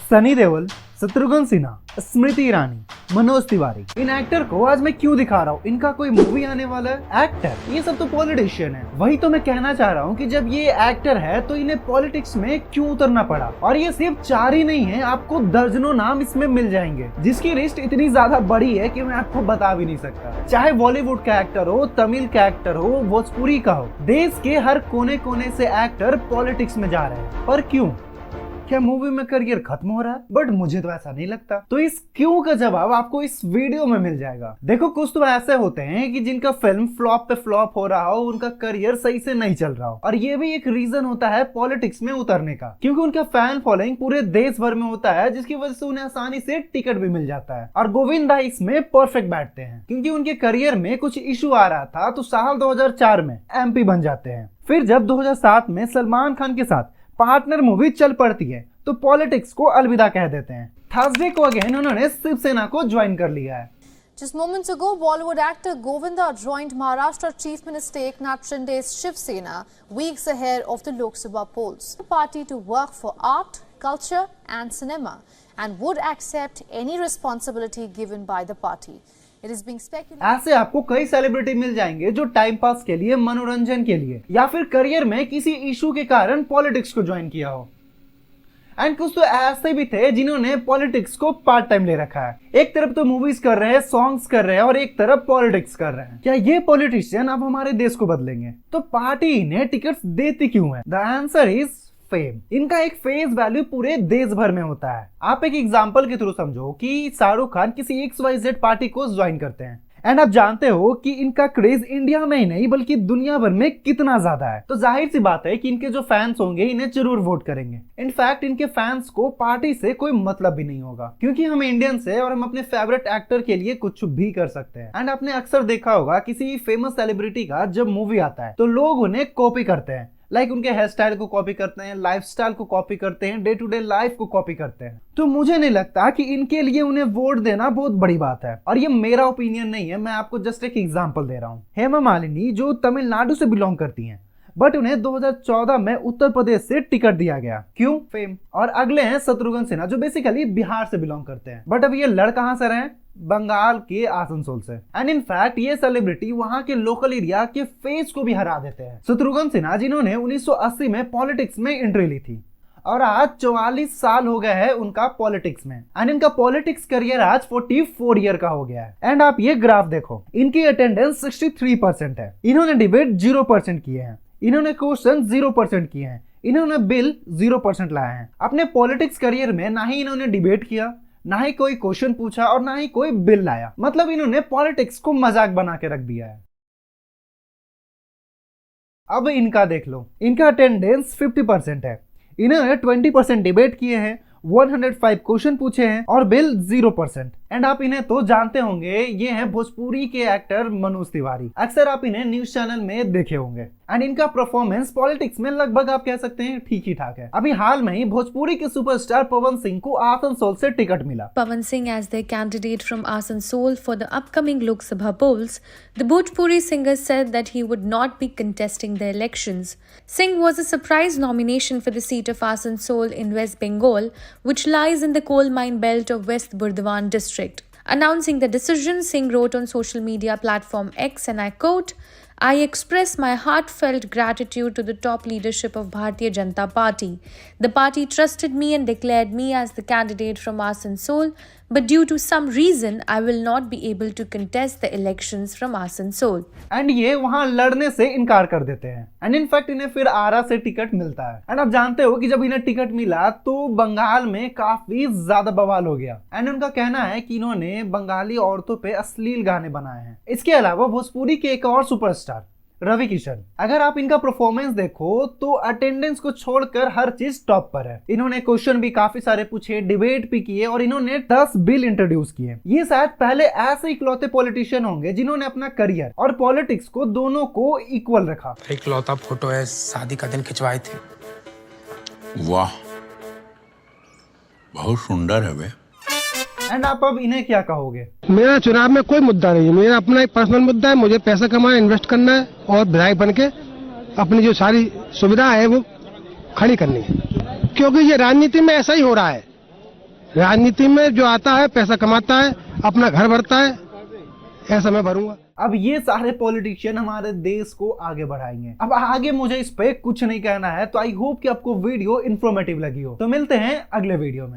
सनी देओल, शत्रुघ्न सिन्हा, स्मृति ईरानी, मनोज तिवारी, इन actor को आज मैं क्यों दिखा रहा हूँ? इनका कोई मूवी आने वाला है? एक्टर, ये सब तो पॉलिटिशियन है। वही तो मैं कहना चाह रहा हूँ कि जब ये एक्टर है तो इन्हें पॉलिटिक्स में क्यों उतरना पड़ा? और ये सिर्फ 4 ही नहीं है, आपको दर्जनों नाम इसमें मिल जाएंगे, जिसकी लिस्ट इतनी ज्यादा बड़ी है कि मैं आपको बता भी नहीं सकता। चाहे बॉलीवुड का एक्टर हो, तमिल का एक्टर हो, भोजपुरी का हो, देश के हर कोने कोने से एक्टर पॉलिटिक्स में जा रहे हैं। पर क्यों? क्या मूवी में करियर खत्म हो रहा है? बट मुझे तो ऐसा नहीं लगता। तो इस क्यों का जवाब आपको इस वीडियो में मिल जाएगा। देखो, कुछ तो ऐसे होते हैं कि जिनका फिल्म फ्लॉप पे फ्लॉप हो रहा हो, उनका करियर सही से नहीं चल रहा हो, और ये भी एक रीजन होता है पॉलिटिक्स में उतरने का, क्योंकि उनका फैन फॉलोइंग पूरे देश भर में होता है, जिसकी वजह से उन्हें आसानी से टिकट भी मिल जाता है। और गोविंदा इसमें परफेक्ट बैठते हैं, क्योंकि उनके करियर में कुछ इशू आ रहा था तो साल 2004 में MP बन जाते हैं। फिर जब 2007 में सलमान खान के साथ पार्टनर मूवी चल पड़ती है तो पॉलिटिक्स को अलविदा कह देते हैं। थर्सडे को अगेन उन्होंने शिवसेना को ज्वाइन कर लिया है। Just moments ago, Bollywood actor Govinda joined Maharashtra Chief Minister Eknath Shinde's Shiv Sena weeks ahead of the Lok Sabha polls. The party to work for art, culture and cinema and would accept any responsibility given by the party. It is being speculated. ऐसे आपको कई celebrity मिल जाएंगे जो time pass के लिए, मनोरंजन के लिए या फिर करियर में किसी इशू के कारण पॉलिटिक्स को ज्वाइन किया हो। एंड कुछ तो ऐसे भी थे जिन्होंने पॉलिटिक्स को पार्ट टाइम ले रखा है। एक तरफ तो मूवीज कर रहे हैं, सॉन्ग्स कर रहे हैं, और एक तरफ पॉलिटिक्स कर रहे हैं। क्या ये पॉलिटिशियन अब हमारे देश को बदलेंगे? तो पार्टी इन्हें टिकट्स देती क्यों है? The answer is fame. इनका एक फेस वैल्यू पूरे देश भर में होता है। आप एक एग्जांपल के थ्रू समझो कि शाहरुख खान किसी XYZ पार्टी को ज्वाइन करते हैं, एंड आप जानते हो कि इनका क्रेज इंडिया में ही नहीं बल्कि दुनिया भर में कितना ज्यादा है। तो जाहिर सी बात है कि इनके जो फैंस होंगे इन्हें जरूर वोट करेंगे। इनफैक्ट इनके फैंस को पार्टी से कोई मतलब भी नहीं होगा, क्योंकि हम इंडियंस है और हम अपने फेवरेट एक्टर के लिए कुछ भी कर सकते हैं। एंड आपने अक्सर देखा होगा किसी फेमस सेलिब्रिटी का जब मूवी आता है तो लोग उन्हें कॉपी करते हैं। उनके हेयर स्टाइल को कॉपी करते हैं, लाइफस्टाइल को कॉपी करते हैं, डे टू डे लाइफ को कॉपी करते हैं। तो मुझे नहीं लगता कि इनके लिए उन्हें वोट देना बहुत बड़ी बात है। और ये मेरा ओपिनियन नहीं है, मैं आपको जस्ट एक एग्जांपल दे रहा हूँ। हेमा मालिनी जो तमिलनाडु से बिलोंग करती हैं, बट उन्हें 2014 में उत्तर प्रदेश से टिकट दिया गया। क्यों? फेम। और अगले हैं शत्रुघ्न सिन्हा जो बेसिकली बिहार से बिलोंग करते हैं, बट अब ये लड़ कहां से रहे? बंगाल के आसनसोल से। एंड इनफैक्ट ये सेलिब्रिटी वहां के लोकल एरिया के फेस को भी हरा देते हैं। शत्रुघ्न सिन्हा जिन्होंने 1980 में पॉलिटिक्स में एंट्री ली थी और आज 44 साल हो गए हैं उनका पॉलिटिक्स में, एंड इनका पॉलिटिक्स करियर आज 44 ईयर का हो गया है। एंड आप ये ग्राफ देखो, इनकी अटेंडेंस 63% है। इन्होंने डिबेट 0% किए हैं, इन्होंने क्वेश्चन 0% किए हैं, इन्होंने बिल 0% लाए हैं। अपने पॉलिटिक्स करियर में ना ही इन्होंने डिबेट किया, ना ही कोई क्वेश्चन पूछा और ना ही कोई बिल लाया। मतलब इन्होंने पॉलिटिक्स को मजाक बना के रख दिया है। अब इनका देख लो, इनका अटेंडेंस 50% है, इन्होंने 20% डिबेट किए हैं, 105 क्वेश्चन पूछे हैं और बिल 0%। एंड आप इन्हें तो जानते होंगे, ये हैं भोजपुरी के एक्टर मनोज तिवारी। अक्सर आप इन्हें न्यूज चैनल में देखे होंगे। एंड इनका परफॉर्मेंस पॉलिटिक्स में लगभग आप कह सकते हैं ठीक ही ठाक है। अभी हाल में ही भोजपुरी के सुपरस्टार पवन सिंह को आसनसोल से टिकट मिला। Pawan Singh as their candidate from Asansol for the upcoming Lok Sabha polls, the Bhojpuri singer said that he would not be contesting the elections. Singh was a surprise nomination for the seat of Asansol in West Bengal, which lies in the coal mine belt of West Burdwan district. Announcing the decision, Singh wrote on social media platform X, and I quote, "I express my heartfelt gratitude to the top leadership of Bharatiya Janata Party. The party trusted me and declared me as the candidate from Asansol, but due to some reason, I will not be able to contest the elections from Asansol." And ये वहां लड़ने से इनकार कर देते हैं। And in fact इन्हें फिर आरा से टिकट मिलता है। एंड आप जानते हो कि जब इन्हें टिकट मिला तो बंगाल में काफी ज्यादा बवाल हो गया। एंड उनका कहना है कि इन्होंने बंगाली औरतों पे अश्लील गाने बनाए हैं। इसके अलावा भोजपुरी के एक और सुपरस्टार रवि किशन, अगर आप इनका परफॉर्मेंस देखो तो अटेंडेंस को छोड़कर हर चीज टॉप पर है। इन्होंने क्वेश्चन भी काफी सारे पूछे, डिबेट भी किए और इन्होंने 10 बिल इंट्रोड्यूस किए। ये शायद पहले ऐसे इकलौते पॉलिटिशियन होंगे जिन्होंने अपना करियर और पॉलिटिक्स को दोनों को इक्वल रखा। इकलौता फोटो है, शादी का दिन खिंचवाए थे। वाह, बहुत सुंदर है वे। एंड आप अब इन्हें क्या कहोगे? मेरा चुनाव में कोई मुद्दा नहीं है, मेरा अपना एक पर्सनल मुद्दा है। मुझे पैसा कमाना, इन्वेस्ट करना है और विधायक बन के अपनी जो सारी सुविधा है वो खड़ी करनी है, क्योंकि ये राजनीति में ऐसा ही हो रहा है। राजनीति में जो आता है पैसा कमाता है, अपना घर भरता है, ऐसा मैं भरूंगा। अब ये सारे पॉलिटिशियन हमारे देश को आगे बढ़ाएंगे। अब आगे मुझे इस पे कुछ नहीं कहना है, तो आई होप कि आपको वीडियो इंफॉर्मेटिव लगी हो। तो मिलते हैं अगले वीडियो में।